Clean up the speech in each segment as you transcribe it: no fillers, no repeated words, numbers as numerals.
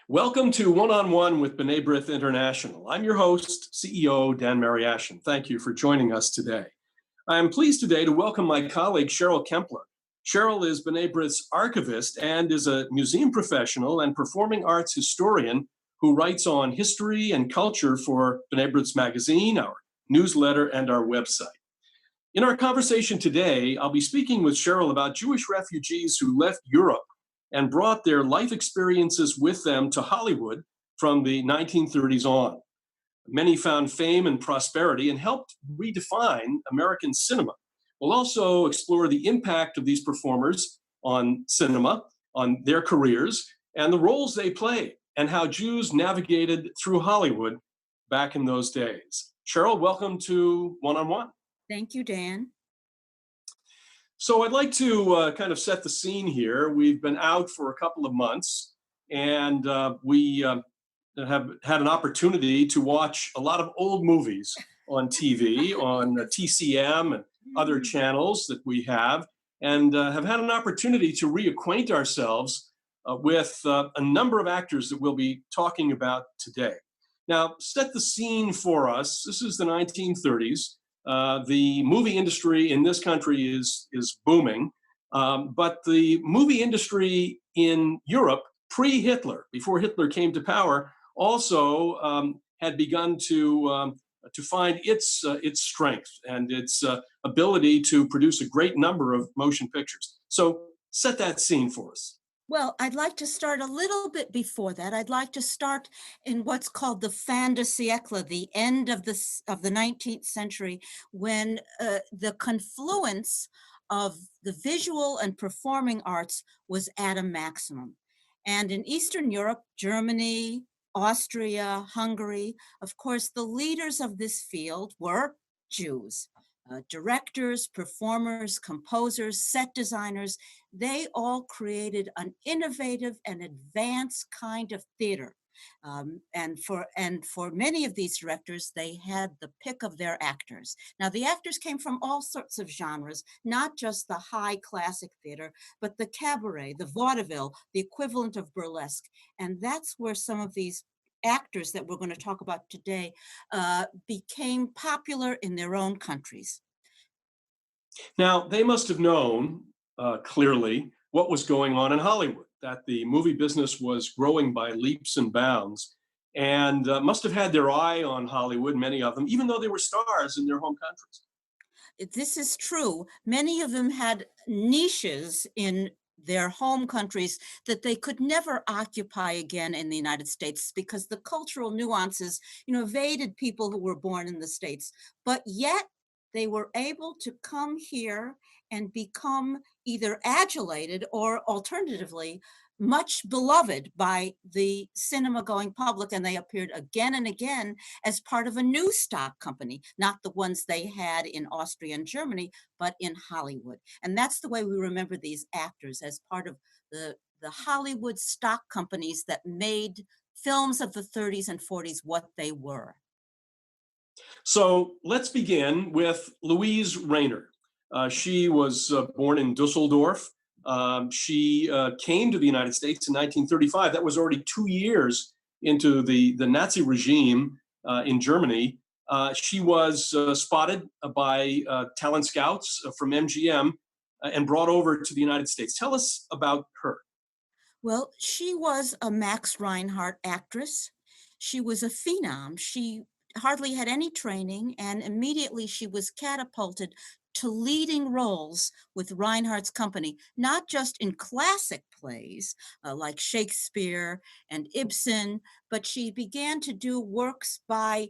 Welcome to One-on-One with B'nai B'rith International. I'm your host, CEO Dan Mariaschin. Thank you for joining us today. I am pleased today to welcome my colleague, Cheryl Kempler. Cheryl is B'nai B'rith's archivist and is a museum professional and performing arts historian who writes on history and culture for B'nai B'rith's magazine, our newsletter, and our website. In our conversation today, I'll be speaking with Cheryl about Jewish refugees who left Europe and brought their life experiences with them to Hollywood from the 1930s on. Many found fame and prosperity and helped redefine American cinema. We'll also explore the impact of these performers on cinema, on their careers, and the roles they played, and how Jews navigated through Hollywood back in those days. Cheryl, welcome to One-on-One. Thank you, Dan. So I'd like to kind of set the scene here. We've been out for a couple of months, and we have had an opportunity to watch a lot of old movies on TV, on TCM and other channels that we have, and have had an opportunity to reacquaint ourselves with a number of actors that we'll be talking about today. Now, set the scene for us. This is the 1930s. The movie industry in this country is booming, but the movie industry in Europe pre-Hitler, before Hitler came to power, also had begun to find its strength and its ability to produce a great number of motion pictures. So set that scene for us. Well, I'd like to start a little bit before that. I'd like to start in what's called the fin de siècle, the end of the 19th century, when the confluence of the visual and performing arts was at a maximum. And in Eastern Europe, Germany, Austria, Hungary, of course, the leaders of this field were Jews. Directors, performers, composers, set designers, they all created an innovative and advanced kind of theater. And for many of these directors, they had the pick of their actors. Now, the actors came from all sorts of genres, not just the high classic theater, but the cabaret, the vaudeville, the equivalent of burlesque. And that's where some of these actors that we're going to talk about today became popular in their own countries. Now, they must have known clearly what was going on in Hollywood, that the movie business was growing by leaps and bounds, and must have had their eye on Hollywood, many of them, even though they were stars in their home countries. This is true. Many of them had niches in their home countries that they could never occupy again in the United States because the cultural nuances, evaded people who were born in the States. But yet they were able to come here and become either adulated or alternatively much beloved by the cinema-going public, and they appeared again and again as part of a new stock company, not the ones they had in Austria and Germany, but in Hollywood. And that's the way we remember these actors, as part of the Hollywood stock companies that made films of the 30s and 40s what they were. So let's begin with Luise Rainer. She was born in Dusseldorf. She came to the United States in 1935. That was already 2 years into the Nazi regime in Germany. She was spotted by talent scouts from MGM and brought over to the United States. Tell us about her. Well, she was a Max Reinhardt actress. She was a phenom. She hardly had any training, and immediately she was catapulted to leading roles with Reinhardt's company, not just in classic plays like Shakespeare and Ibsen, but she began to do works by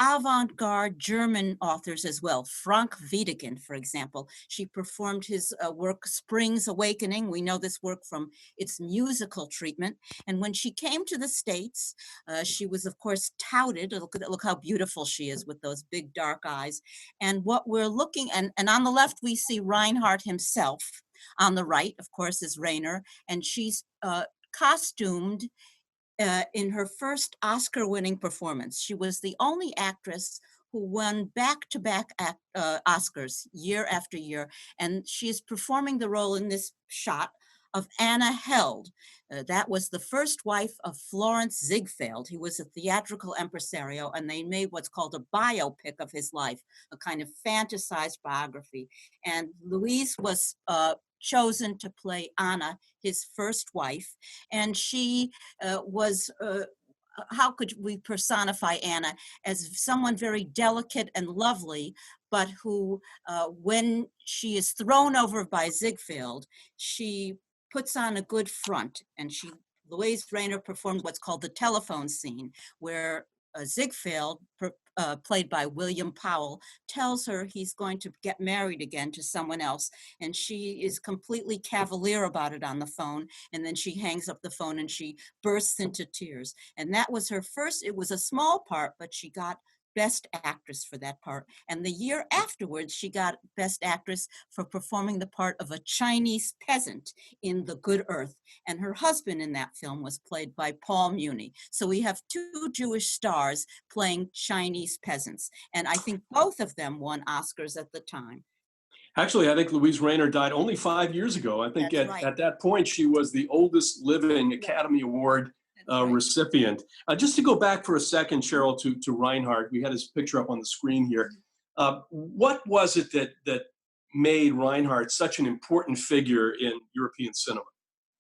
avant-garde German authors as well. Frank Wiedekind, for example. She performed his work Spring's Awakening. We know this work from its musical treatment. And when she came to the States, she was, of course, touted. Look how beautiful she is with those big dark eyes. And what we're looking, and on the left, we see Reinhardt himself. On the right, of course, is Rainer, and she's costumed in her first Oscar-winning performance. She was the only actress who won back-to-back Oscars year after year, and she is performing the role in this shot of Anna Held. That was the first wife of Florence Ziegfeld. He was a theatrical impresario, and they made what's called a biopic of his life, a kind of fantasized biography. And Louise was chosen to play Anna, his first wife, and she was how could we personify Anna as someone very delicate and lovely, but who, when she is thrown over by Ziegfeld, she puts on a good front, and Luise Rainer performed what's called the telephone scene, where Ziegfeld, played by William Powell, tells her he's going to get married again to someone else, and she is completely cavalier about it on the phone, and then she hangs up the phone and she bursts into tears. And that was her first, it was a small part, but she got Best Actress for that part. And the year afterwards, she got Best Actress for performing the part of a Chinese peasant in The Good Earth. And her husband in that film was played by Paul Muni. So we have two Jewish stars playing Chinese peasants. And I think both of them won Oscars at the time. Actually, I think Luise Rainer died only 5 years ago. I think at that point, she was the oldest living Academy Award recipient. Just to go back for a second, Cheryl, to Reinhardt, we had his picture up on the screen here. What was it that made Reinhardt such an important figure in European cinema?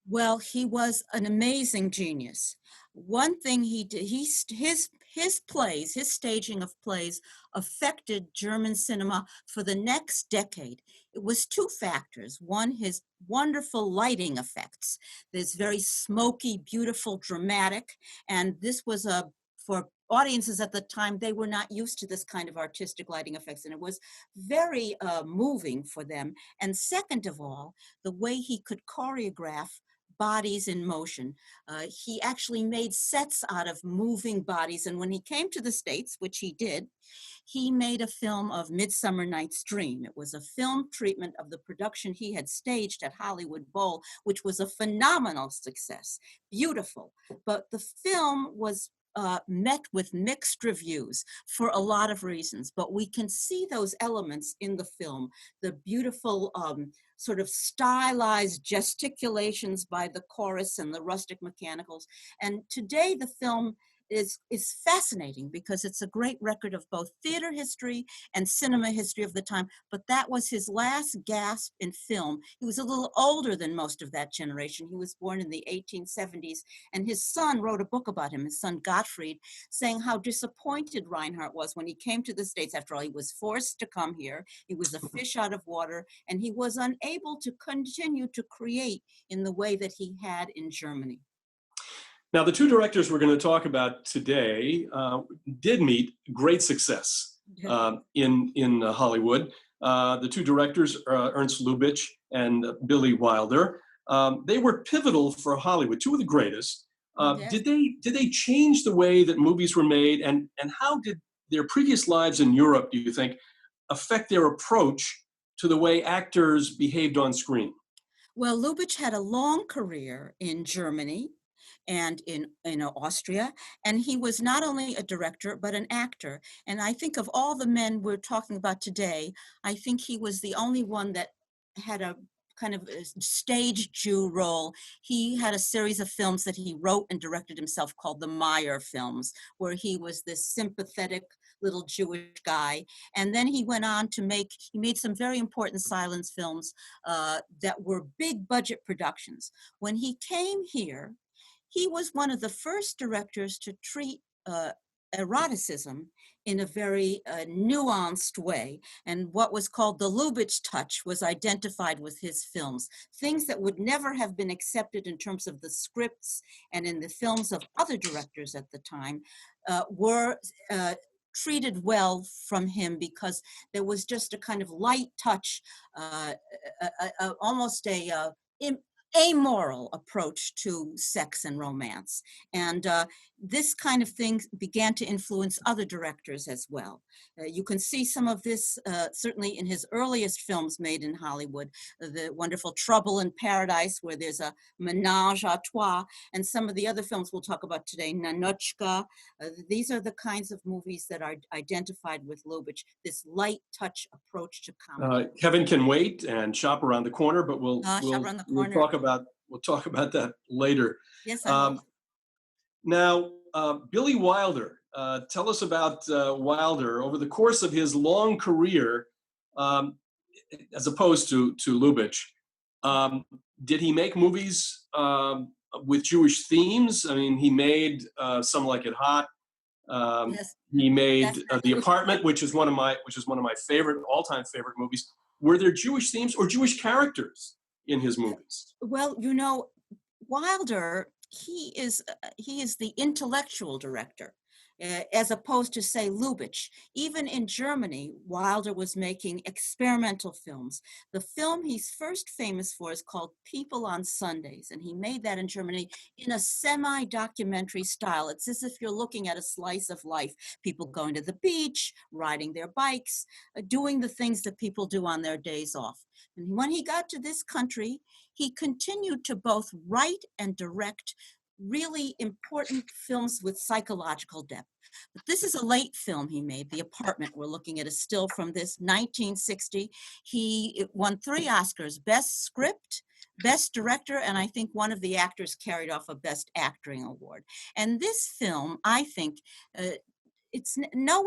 Well, he was an amazing genius. One thing he did, his plays, his staging of plays affected German cinema for the next decade. It was two factors. One, his wonderful lighting effects. There's very smoky, beautiful, dramatic, and this was for audiences at the time, they were not used to this kind of artistic lighting effects, and it was very moving for them. And second of all, the way he could choreograph bodies in motion. He actually made sets out of moving bodies. And when he came to the States, which he did, he made a film of Midsummer Night's Dream. It was a film treatment of the production he had staged at Hollywood Bowl, which was a phenomenal success, beautiful. But the film was met with mixed reviews for a lot of reasons, but we can see those elements in the film, the beautiful sort of stylized gesticulations by the chorus and the rustic mechanicals. And today the film is fascinating because it's a great record of both theater history and cinema history of the time, but that was his last gasp in film. He was a little older than most of that generation. He was born in the 1870s, and his son wrote a book about him, his son Gottfried, saying how disappointed Reinhardt was when he came to the States. After all, he was forced to come here. He was a fish out of water, and he was unable to continue to create in the way that he had in Germany. Now, the two directors we're going to talk about today did meet great success in Hollywood. The two directors, Ernst Lubitsch and Billy Wilder, they were pivotal for Hollywood, two of the greatest. Did they change the way that movies were made, and how did their previous lives in Europe, do you think, affect their approach to the way actors behaved on screen? Well, Lubitsch had a long career in Germany and in Austria. And he was not only a director, but an actor. And I think of all the men we're talking about today, I think he was the only one that had a kind of a stage Jew role. He had a series of films that he wrote and directed himself called the Meyer films, where he was this sympathetic little Jewish guy. And then he went on to he made some very important silence films that were big budget productions. When he came here, he was one of the first directors to treat eroticism in a very nuanced way. And what was called the Lubitsch touch was identified with his films. Things that would never have been accepted in terms of the scripts and in the films of other directors at the time were treated well from him, because there was just a kind of light touch, almost a amoral approach to sex and romance. And this kind of thing began to influence other directors as well. You can see some of this certainly in his earliest films made in Hollywood, the wonderful Trouble in Paradise, where there's a menage a trois, and some of the other films we'll talk about today, Nanochka. These are the kinds of movies that are identified with Lubitsch, this light touch approach to comedy. Heaven Can Wait and Shop Around the Corner, but we'll talk about we'll talk about that later. Yes, I Um, will. Now, Billy Wilder, tell us about Wilder over the course of his long career, um, as opposed to Lubitsch. Um, did he make movies with Jewish themes? I mean, he made Some Like It Hot. Um, Yes, he made The definitely. Apartment, which is one of my favorite all-time favorite movies. Were there Jewish themes or Jewish characters in his movies? Well, Wilder, he is the intellectual director, as opposed to, say, Lubitsch. Even in Germany, Wilder was making experimental films. The film he's first famous for is called People on Sundays, and he made that in Germany in a semi-documentary style. It's as if you're looking at a slice of life. People going to the beach, riding their bikes, doing the things that people do on their days off. And when he got to this country, he continued to both write and direct really important films with psychological depth. But this is a late film he made, The Apartment. We're looking at a still from this 1960. He won 3 Oscars, Best Script, Best Director, and I think one of the actors carried off a Best Acting award. And this film, I think, it's no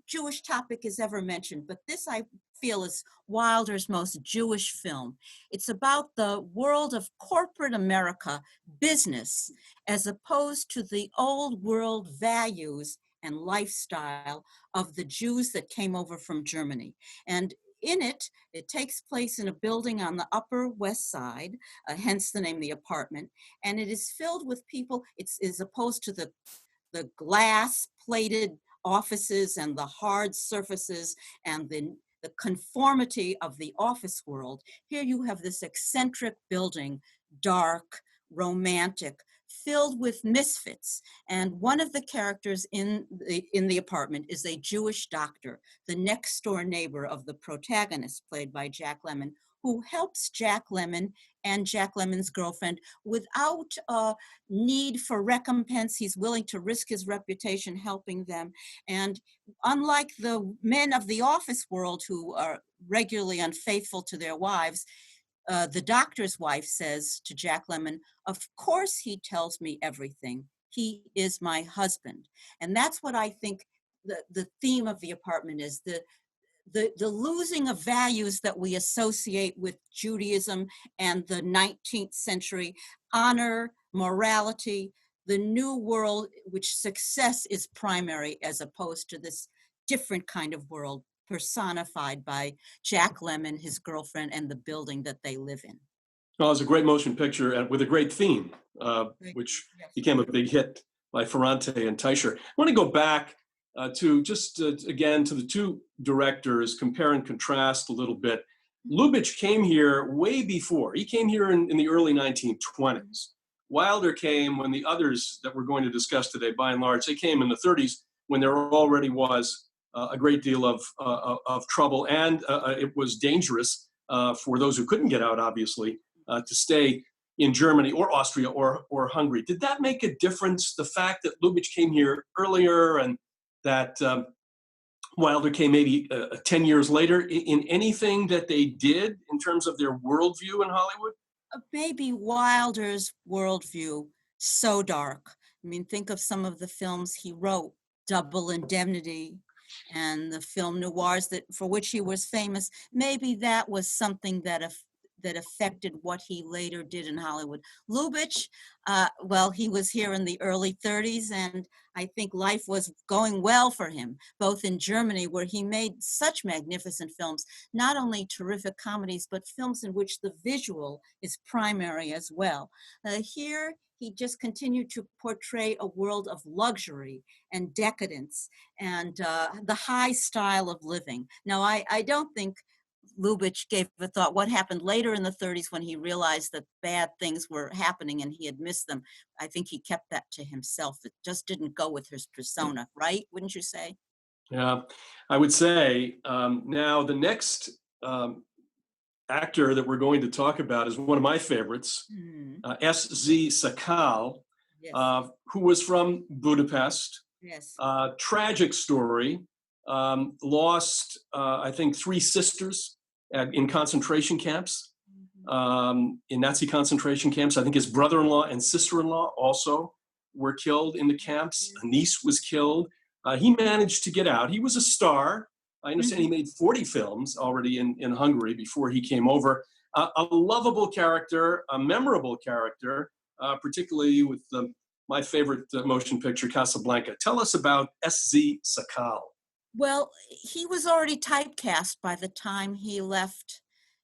Jewish topic is ever mentioned, but this I feel is Wilder's most Jewish film. It's about the world of corporate America, business, as opposed to the old world values and lifestyle of the Jews that came over from Germany. And in it, it takes place in a building on the Upper West Side, hence the name The Apartment, and it is filled with people. It's as opposed to the glass plated offices and the hard surfaces and the conformity of the office world. Here you have this eccentric building, dark, romantic, filled with misfits. And one of the characters in the apartment is a Jewish doctor, the next door neighbor of the protagonist, played by Jack Lemmon, who helps Jack Lemmon and Jack Lemmon's girlfriend without need for recompense. He's willing to risk his reputation helping them. And unlike the men of the office world who are regularly unfaithful to their wives, the doctor's wife says to Jack Lemmon, "Of course he tells me everything. He is my husband." And that's what I think the theme of The Apartment is, the losing of values that we associate with Judaism and the 19th century, honor, morality, the new world, which success is primary, as opposed to this different kind of world personified by Jack Lemmon, his girlfriend, and the building that they live in. Well, it's a great motion picture and with a great theme, which Yes. became a big hit by Ferrante and Teicher. I want to go back to just again to the two directors, compare and contrast a little bit. Lubitsch came here way before. He came here in the early 1920s. Wilder came when the others that we're going to discuss today, by and large, they came in the 30s when there already was a great deal of trouble, and it was dangerous for those who couldn't get out, obviously, to stay in Germany or Austria or Hungary. Did that make a difference, the fact that Lubitsch came here earlier and that Wilder came maybe 10 years later, in anything that they did in terms of their worldview in Hollywood? Maybe Wilder's worldview so dark. I mean, think of some of the films he wrote, Double Indemnity, and the film noirs that for which he was famous. Maybe that was something that affected what he later did in Hollywood. Lubitsch, well, he was here in the early 30s, and I think life was going well for him, both in Germany, where he made such magnificent films, not only terrific comedies, but films in which the visual is primary as well. Here, he just continued to portray a world of luxury and decadence and the high style of living. Now, I don't think Lubitsch gave a thought what happened later in the 30s when he realized that bad things were happening and he had missed them. I think he kept that to himself. It just didn't go with his persona, right? Wouldn't you say? Yeah, I would say now the next actor that we're going to talk about is one of my favorites, S.Z. Sakall, Yes. who was from Budapest. Yes. Tragic story, lost, I think, 3 sisters in concentration camps. in Nazi concentration camps. I think his brother-in-law and sister-in-law also were killed in the camps. A niece was killed. He managed to get out. He was a star. I understand he made 40 films already in Hungary before he came over. A lovable character, a memorable character, particularly with my favorite motion picture, Casablanca. Tell us about S.Z. Sakall. Well, he was already typecast by the time he left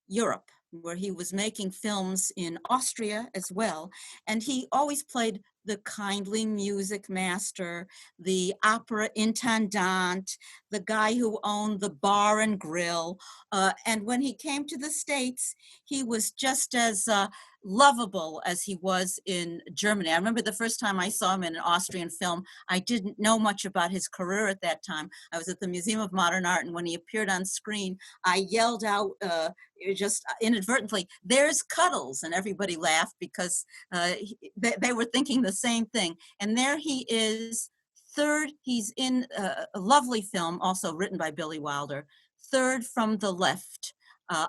Europe, where he was making films in Austria as well. And he always played the kindly music master, the opera intendant, the guy who owned the bar and grill. And when he came to the States, he was just as lovable as he was in Germany. I remember the first time I saw him in an Austrian film, I didn't know much about his career at that time. I was at the Museum of Modern Art, and when he appeared on screen, I yelled out just inadvertently, "There's Cuddles," and everybody laughed because they were thinking the same thing. And there he is, third, he's in a lovely film, also written by Billy Wilder, Third from the Left,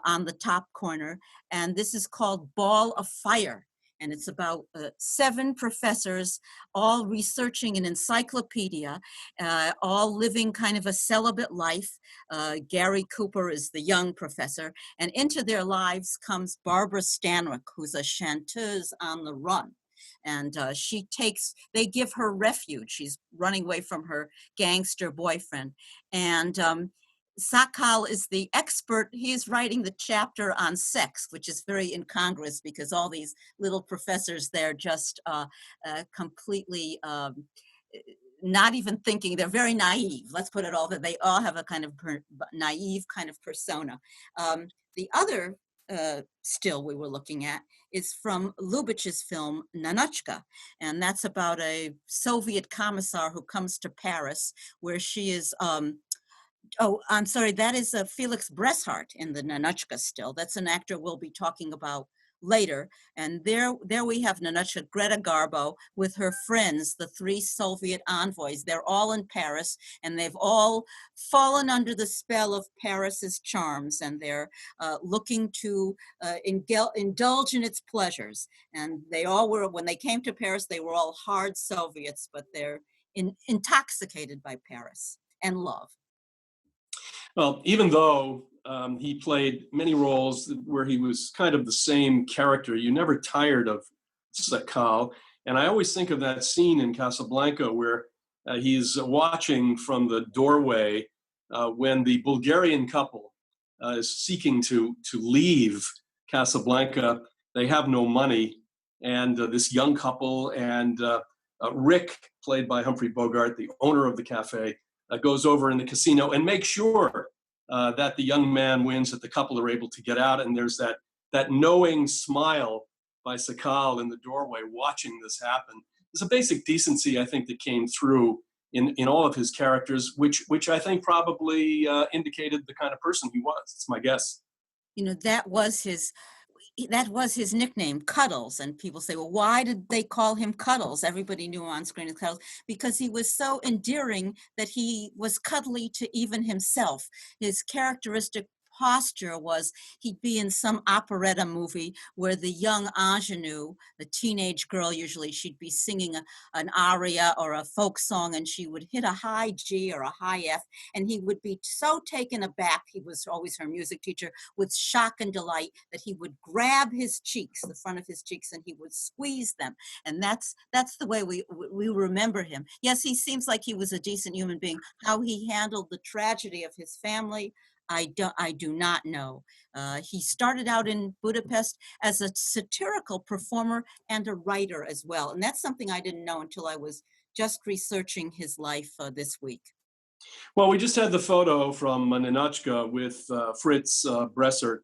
on the top corner. And this is called Ball of Fire. And it's about 7 professors, all researching an encyclopedia, all living kind of a celibate life. Gary Cooper is the young professor. And into their lives comes Barbara Stanwyck, who's a chanteuse on the run. And they give her refuge. She's running away from her gangster boyfriend. And Sakall is the expert. He's writing the chapter on sex, which is very incongruous because all these little professors, they're just completely not even thinking. They're very naive. Let's put it all that they all have a kind of naive kind of persona. The other still we were looking at is from Lubitsch's film Nanuchka, and that's about a Soviet commissar who comes to Paris, where she is oh, I'm sorry, that is Felix Bresshart in the Nanuchka still. That's an actor we'll be talking about later. And there we have Nanuchka, Greta Garbo, with her friends, the 3 Soviet envoys. They're all in Paris, and they've all fallen under the spell of Paris's charms, and they're looking to indulge in its pleasures. And they all were, when they came to Paris, they were all hard Soviets, but they're intoxicated by Paris and love. Well, even though he played many roles where he was kind of the same character, you never tired of Sakall. And I always think of that scene in Casablanca where he's watching from the doorway when the Bulgarian couple is seeking to leave Casablanca. They have no money. And this young couple and Rick, played by Humphrey Bogart, the owner of the cafe, goes over in the casino and makes sure that the young man wins, that the couple are able to get out. And there's that knowing smile by Sakall in the doorway watching this happen. There's a basic decency, I think, that came through in all of his characters, which I think probably indicated the kind of person he was. It's my guess. You know, that was his nickname, Cuddles. And people say, well, why did they call him Cuddles? Everybody knew him on screen as Cuddles because he was so endearing that he was cuddly to even himself. His characteristic posture was he'd be in some operetta movie where the young ingenue, the teenage girl, usually she'd be singing an aria or a folk song, and she would hit a high G or a high F, and he would be so taken aback, he was always her music teacher, with shock and delight that he would grab his cheeks, the front of his cheeks, and he would squeeze them. And that's the way we remember him. Yes, he seems like he was a decent human being. How he handled the tragedy of his family, I do not know. He started out in Budapest as a satirical performer and a writer as well. And that's something I didn't know until I was just researching his life this week. Well, we just had the photo from Nanuchka with Fritz Bresshart.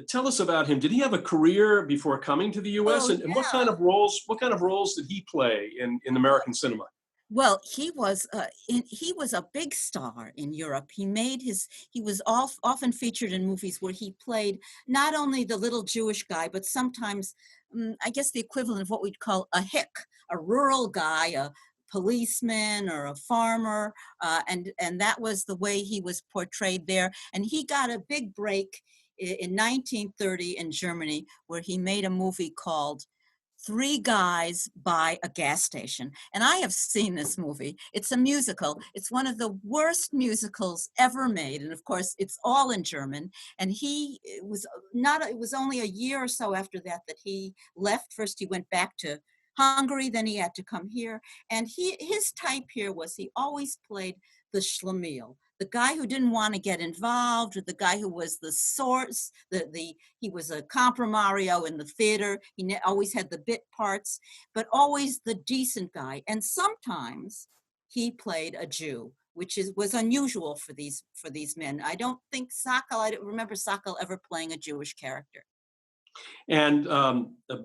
Tell us about him. Did he have a career before coming to the U.S.? And what kind of roles did he play in American cinema? Well, he was a big star in Europe. He was often featured in movies where he played not only the little Jewish guy, but sometimes, I guess the equivalent of what we'd call a hick, a rural guy, a policeman or a farmer, and that was the way he was portrayed there. And he got a big break in 1930 in Germany, where he made a movie called Three Guys by a Gas Station. And I have seen this movie. It's a musical. It's one of the worst musicals ever made. And of course, it's all in German. And it was only a year or so after that he left. First, he went back to Hungary, then he had to come here. And his type here was he always played the schlemiel, the guy who didn't want to get involved, or the guy who was the source, he was a comprimario in the theater. He always had the bit parts, but always the decent guy. And sometimes he played a Jew, which was unusual for these men. I don't remember Sakall ever playing a Jewish character. And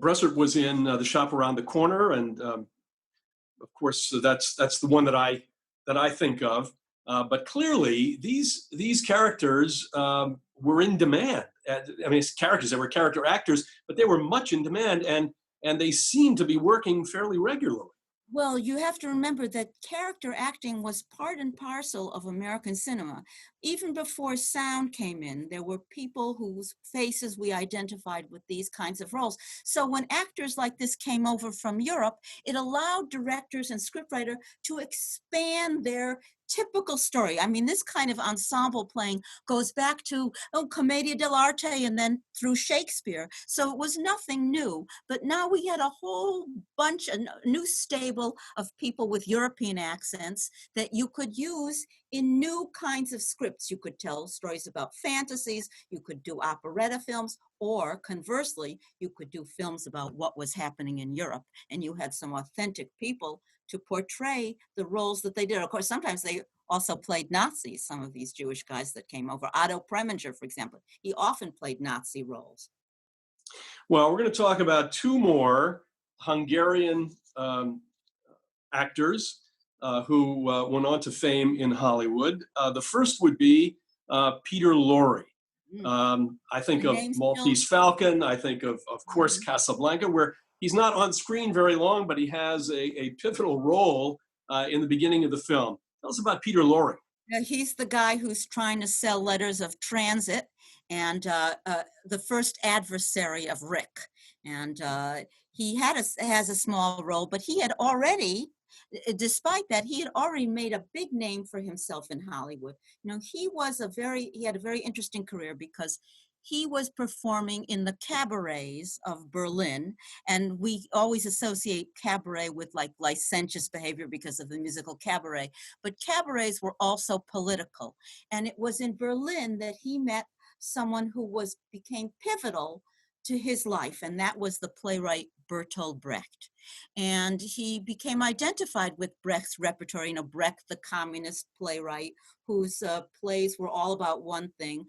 Bressert was in The Shop Around the Corner, and of course that's the one that I think of. But clearly, these characters were in demand. I mean, they were character actors, but they were much in demand, and they seemed to be working fairly regularly. Well, you have to remember that character acting was part and parcel of American cinema. Even before sound came in, there were people whose faces we identified with these kinds of roles. So when actors like this came over from Europe, it allowed directors and scriptwriters to expand their typical story. I mean, this kind of ensemble playing goes back to Commedia dell'arte and then through Shakespeare. So it was nothing new. But now we had a whole bunch, a new stable of people with European accents that you could use in new kinds of scripts. You could tell stories about fantasies, you could do operetta films, or conversely, you could do films about what was happening in Europe. And you had some authentic people to portray the roles that they did. Of course, sometimes they also played Nazis, some of these Jewish guys that came over. Otto Preminger, for example, he often played Nazi roles. Well, we're going to talk about two more Hungarian actors who went on to fame in Hollywood. The first would be Peter Lorre. I think of Maltese Falcon. I think of course, Casablanca, where he's not on screen very long, but he has a pivotal role in the beginning of the film. Tell us about Peter Lorre. He's the guy who's trying to sell letters of transit and the first adversary of Rick. And he has a small role, but he had already, despite that, he had already made a big name for himself in Hollywood. You know, he had a very interesting career because he was performing in the cabarets of Berlin, and we always associate cabaret with like licentious behavior because of the musical Cabaret, but cabarets were also political. And it was in Berlin that he met someone who became pivotal to his life, and that was the playwright Bertolt Brecht. And he became identified with Brecht's repertoire, you know, Brecht, the communist playwright, whose plays were all about one thing: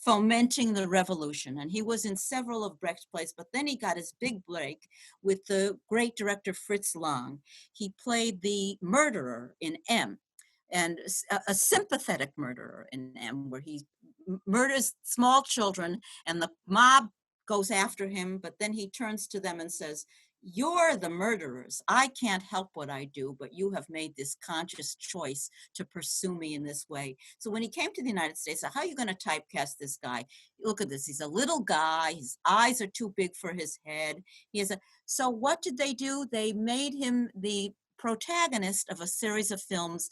fomenting the revolution. And he was in several of Brecht's plays, but then he got his big break with the great director Fritz Lang. He played the murderer in M, and a sympathetic murderer in M, where he murders small children and the mob goes after him, but then he turns to them and says, "You're the murderers. I can't help what I do, but you have made this conscious choice to pursue me in this way." So when he came to the United States, how are you going to typecast this guy? Look at this. He's a little guy. His eyes are too big for his head. So what did they do? They made him the protagonist of a series of films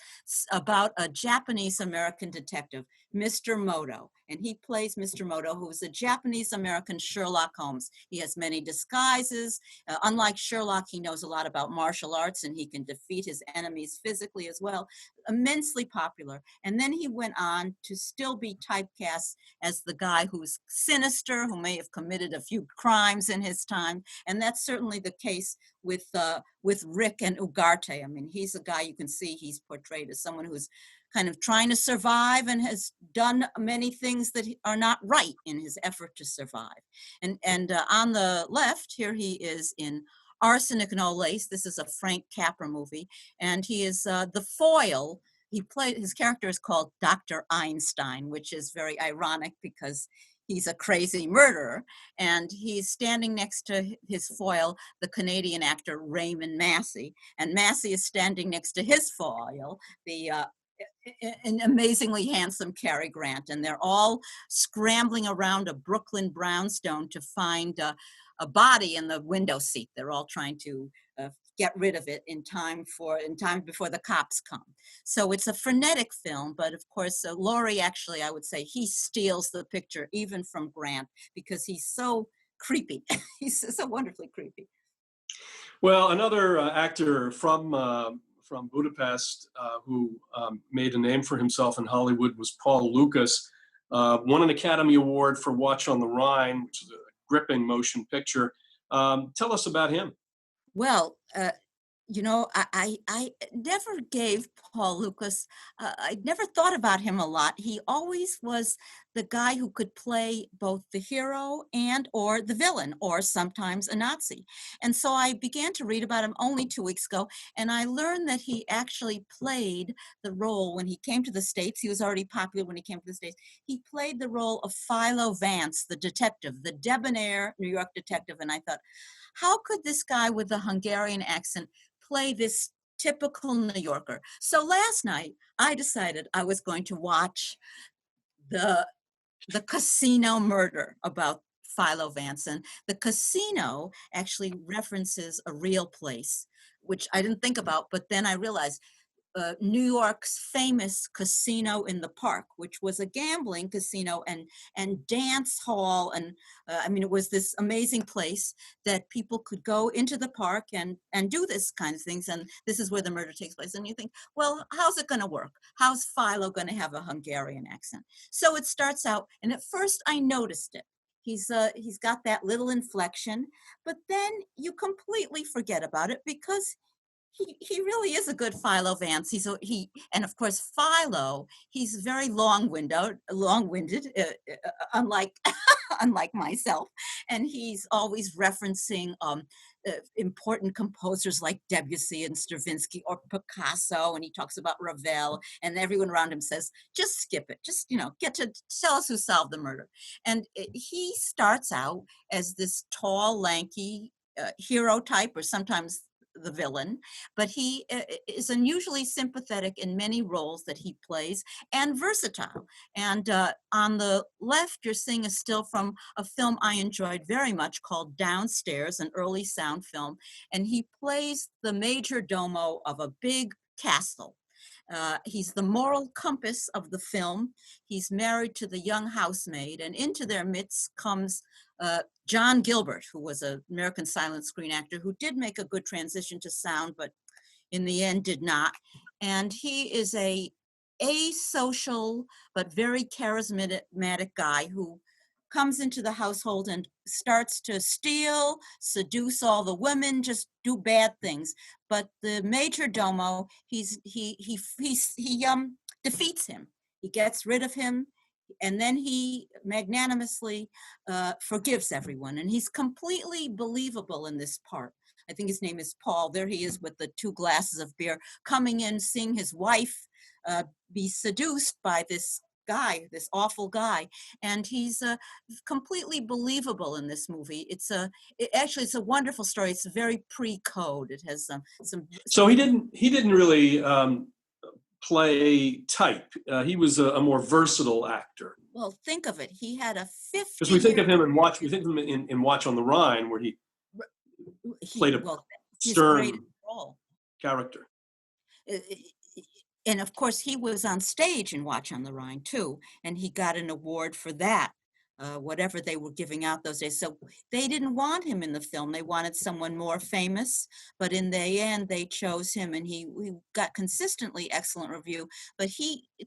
about a Japanese American detective, Mr. Moto. And he plays Mr. Moto, who is a Japanese American Sherlock Holmes. He has many disguises. Unlike Sherlock, he knows a lot about martial arts and he can defeat his enemies physically as well. Immensely popular. And then he went on to still be typecast as the guy who's sinister, who may have committed a few crimes in his time. And that's certainly the case with Rick and Ugarte. I mean, he's a guy you can see he's portrayed as someone who's kind of trying to survive and has done many things that are not right in his effort to survive. And on the left, here he is in Arsenic No Lace. This is a Frank Capra movie, and he is the foil. His character is called Dr. Einstein, which is very ironic because he's a crazy murderer, and he's standing next to his foil, the Canadian actor Raymond Massey, and Massey is standing next to his foil, the an amazingly handsome Cary Grant, and they're all scrambling around a Brooklyn brownstone to find a body in the window seat. They're all trying to get rid of it in time before the cops come. So it's a frenetic film, but of course, Lorre actually, I would say, he steals the picture even from Grant because he's so creepy. He's so wonderfully creepy. Well, another actor from Budapest who made a name for himself in Hollywood was Paul Lukas. Won an Academy Award for Watch on the Rhine, which is a gripping motion picture. Tell us about him. Well, I never gave Paul Lukas, I never thought about him a lot. He always was the guy who could play both the hero and or the villain, or sometimes a Nazi. And so I began to read about him only 2 weeks ago, and I learned that he actually played the role when he came to the States. He was already popular when he came to the States. He played the role of Philo Vance, the detective, the debonair New York detective. And I thought, how could this guy with the Hungarian accent play this typical New Yorker? So last night, I decided I was going to watch the Casino Murder about Philo Vance. And the Casino actually references a real place, which I didn't think about, but then I realized New York's famous Casino in the Park, which was a gambling casino and dance hall. And I mean, it was this amazing place that people could go into the park and do this kind of things. And this is where the murder takes place. And you think, well, how's it going to work? How's Philo going to have a Hungarian accent? So it starts out, and at first I noticed it. He's got that little inflection, but then you completely forget about it because he really is a good Philo Vance. And of course Philo, he's very long-winded, unlike unlike myself, and he's always referencing important composers like Debussy and Stravinsky or Picasso, and he talks about Ravel, and everyone around him says, just skip it, just get to tell us who solved the murder. And he starts out as this tall, lanky hero type, or sometimes the villain, but he is unusually sympathetic in many roles that he plays and versatile. And on the left, you're seeing a still from a film I enjoyed very much called Downstairs, an early sound film. And he plays the major domo of a big castle. He's the moral compass of the film. He's married to the young housemaid, and into their midst comes John Gilbert, who was an American silent screen actor who did make a good transition to sound, but in the end did not. And he is a asocial but very charismatic guy who comes into the household and starts to steal, seduce all the women, just do bad things. But the major domo, he defeats him. He gets rid of him, and then he magnanimously forgives everyone. And he's completely believable in this part. I think his name is Paul. There he is with the 2 glasses of beer, coming in, seeing his wife be seduced by this guy, this awful guy, and he's completely believable in this movie. It's a wonderful story. It's very pre-code. It has some. So he didn't really play type. He was a more versatile actor. Well, think of it. He had a 50. Because we think of him in Watch. We think of him in Watch on the Rhine, where he played a stern character. And of course, he was on stage in Watch on the Rhine too, and he got an award for that, whatever they were giving out those days. So they didn't want him in the film. They wanted someone more famous, but in the end, they chose him, and he got consistently excellent review. But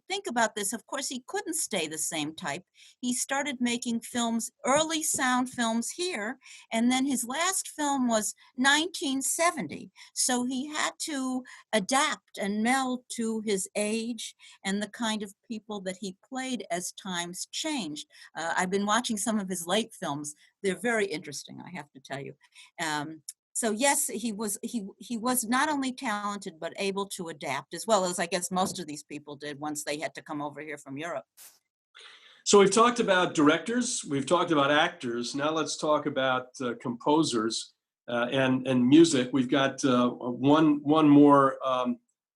think about this, of course, he couldn't stay the same type. He started making films, early sound films here, and then his last film was 1970. So he had to adapt and meld to his age and the kind of people that he played as times changed. I've been watching some of his late films. They're very interesting, I have to tell you. So yes, he was not only talented, but able to adapt, as well as I guess most of these people did once they had to come over here from Europe. So we've talked about directors, we've talked about actors. Now let's talk about composers and music. We've got one more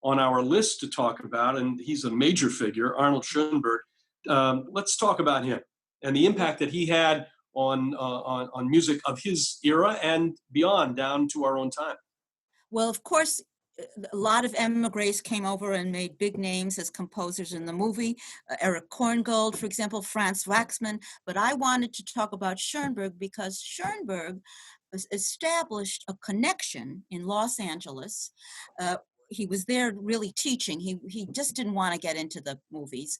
on our list to talk about, and he's a major figure, Arnold Schoenberg. Let's talk about him and the impact that he had on music of his era and beyond, down to our own time. Well, of course, a lot of emigres came over and made big names as composers in the movie. Eric Korngold, for example, Franz Waxman. But I wanted to talk about Schoenberg because Schoenberg established a connection in Los Angeles. He was there really teaching. He just didn't want to get into the movies.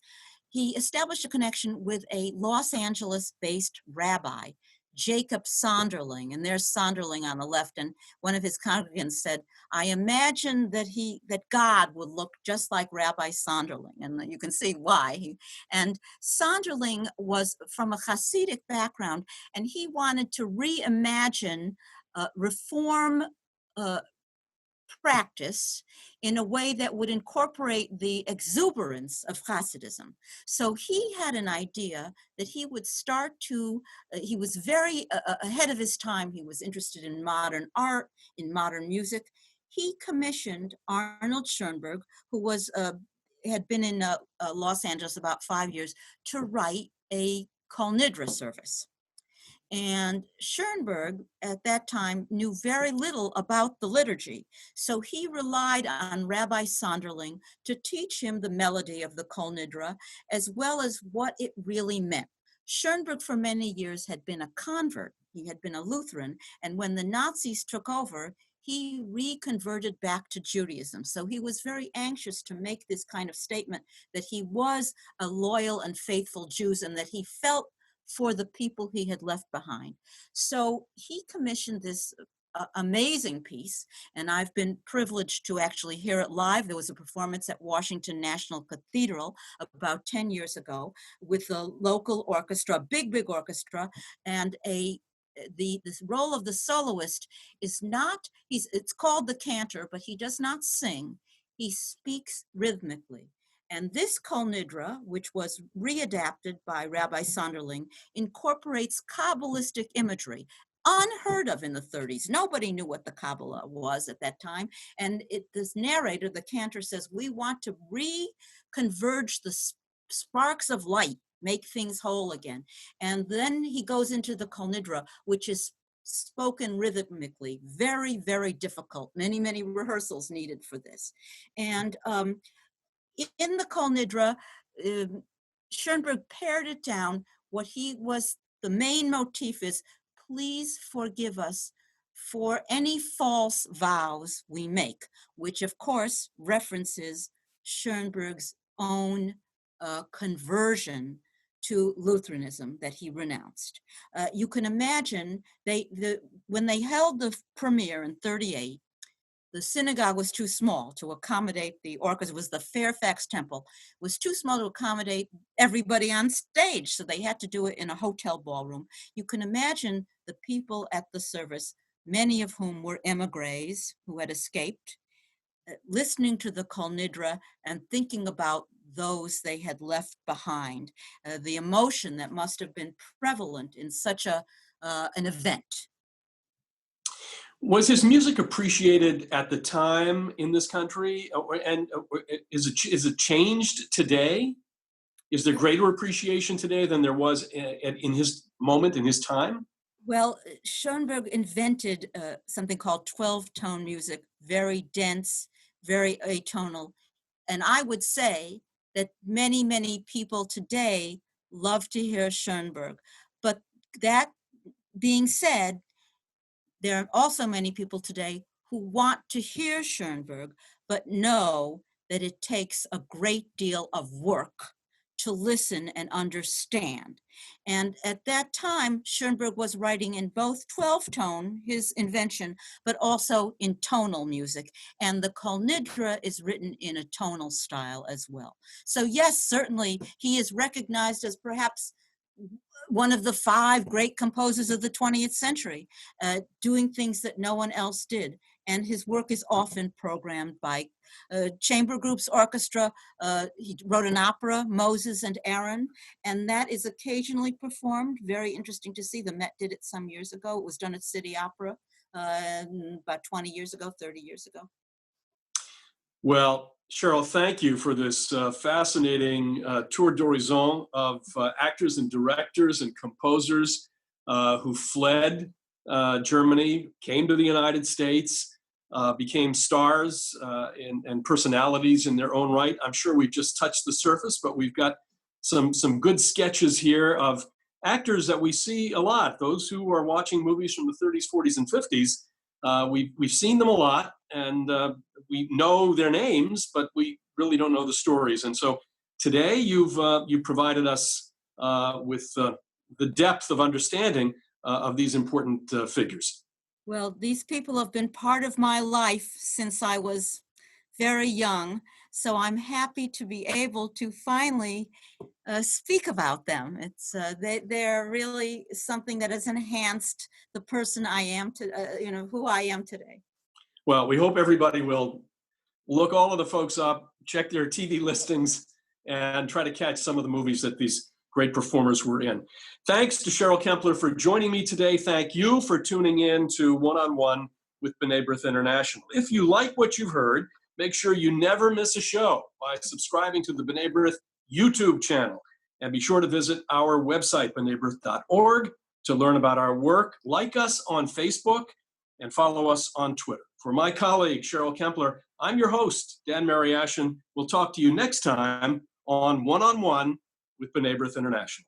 He established a connection with a Los Angeles-based rabbi, Jacob Sonderling, and there's Sonderling on the left. And one of his congregants said, "I imagine that God would look just like Rabbi Sonderling," and you can see why. And Sonderling was from a Hasidic background, and he wanted to reimagine reform practice in a way that would incorporate the exuberance of Hasidism. So he had an idea that he would start to, he was very ahead of his time. He was interested in modern art, in modern music. He commissioned Arnold Schoenberg, who was had been in Los Angeles about 5 years, to write a Kol Nidre service. And Schoenberg at that time knew very little about the liturgy. So he relied on Rabbi Sonderling to teach him the melody of the Kol Nidre, as well as what it really meant. Schoenberg for many years had been a convert. He had been a Lutheran. And when the Nazis took over, he reconverted back to Judaism. So he was very anxious to make this kind of statement that he was a loyal and faithful Jew and that he felt for the people he had left behind. So he commissioned this amazing piece, and I've been privileged to actually hear it live. There was a performance at Washington National Cathedral about 10 years ago with a local orchestra, big orchestra, and this role of the soloist is not, it's called the cantor, but he does not sing. He speaks rhythmically. And this Kol Nidre, which was readapted by Rabbi Sonderling, incorporates Kabbalistic imagery, unheard of in the 30s. Nobody knew what the Kabbalah was at that time. And this narrator, the cantor, says, we want to reconverge the sparks of light, make things whole again. And then he goes into the Kol Nidre, which is spoken rhythmically, very, very difficult. Many rehearsals needed for this. And in the Kol Nidre, Schoenberg pared it down. The main motif is, please forgive us for any false vows we make, which of course references Schoenberg's own conversion to Lutheranism that he renounced. You can imagine when they held the premiere in 1938, the synagogue was too small to accommodate the orchestra. It was the Fairfax Temple. It was too small to accommodate everybody on stage, so they had to do it in a hotel ballroom. You can imagine the people at the service, many of whom were emigres who had escaped, listening to the Kol Nidre and thinking about those they had left behind, the emotion that must have been prevalent in such an event. Was his music appreciated at the time in this country, and is it changed today? Is there greater appreciation today than there was in his moment, in his time? Well, Schoenberg invented something called 12-tone music, very dense, very atonal. And I would say that many people today love to hear Schoenberg. But that being said, there are also many people today who want to hear Schoenberg, but know that it takes a great deal of work to listen and understand. And at that time, Schoenberg was writing in both 12-tone, his invention, but also in tonal music. And the Kol Nidre is written in a tonal style as well. So yes, certainly he is recognized as perhaps one of the 5 great composers of the 20th century, doing things that no one else did. And his work is often programmed by chamber groups, orchestra. He wrote an opera, Moses and Aaron, and that is occasionally performed. Very interesting to see. The Met did it some years ago. It was done at City Opera about 20 years ago, 30 years ago. Well, Cheryl, thank you for this fascinating tour d'horizon of actors and directors and composers who fled Germany, came to the United States, became stars and personalities in their own right. I'm sure we've just touched the surface, but we've got some good sketches here of actors that we see a lot. Those who are watching movies from the 30s, 40s, and 50s, we've seen them a lot, and we know their names, but we really don't know the stories. And so today you've provided us with the depth of understanding of these important figures. Well, these people have been part of my life since I was very young, so I'm happy to be able to finally speak about them. They're really something that has enhanced the person I am who I am today. Well, we hope everybody will look all of the folks up, check their TV listings, and try to catch some of the movies that these great performers were in. Thanks to Cheryl Kempler for joining me today. Thank you for tuning in to One-on-One with B'nai B'rith International. If you like what you've heard, make sure you never miss a show by subscribing to the B'nai B'rith YouTube channel. And be sure to visit our website, b'naibrith.org, to learn about our work. Like us on Facebook and follow us on Twitter. For my colleague, Cheryl Kempler, I'm your host, Dan Mariaschin. We'll talk to you next time on One-on-One with B'nai B'rith International.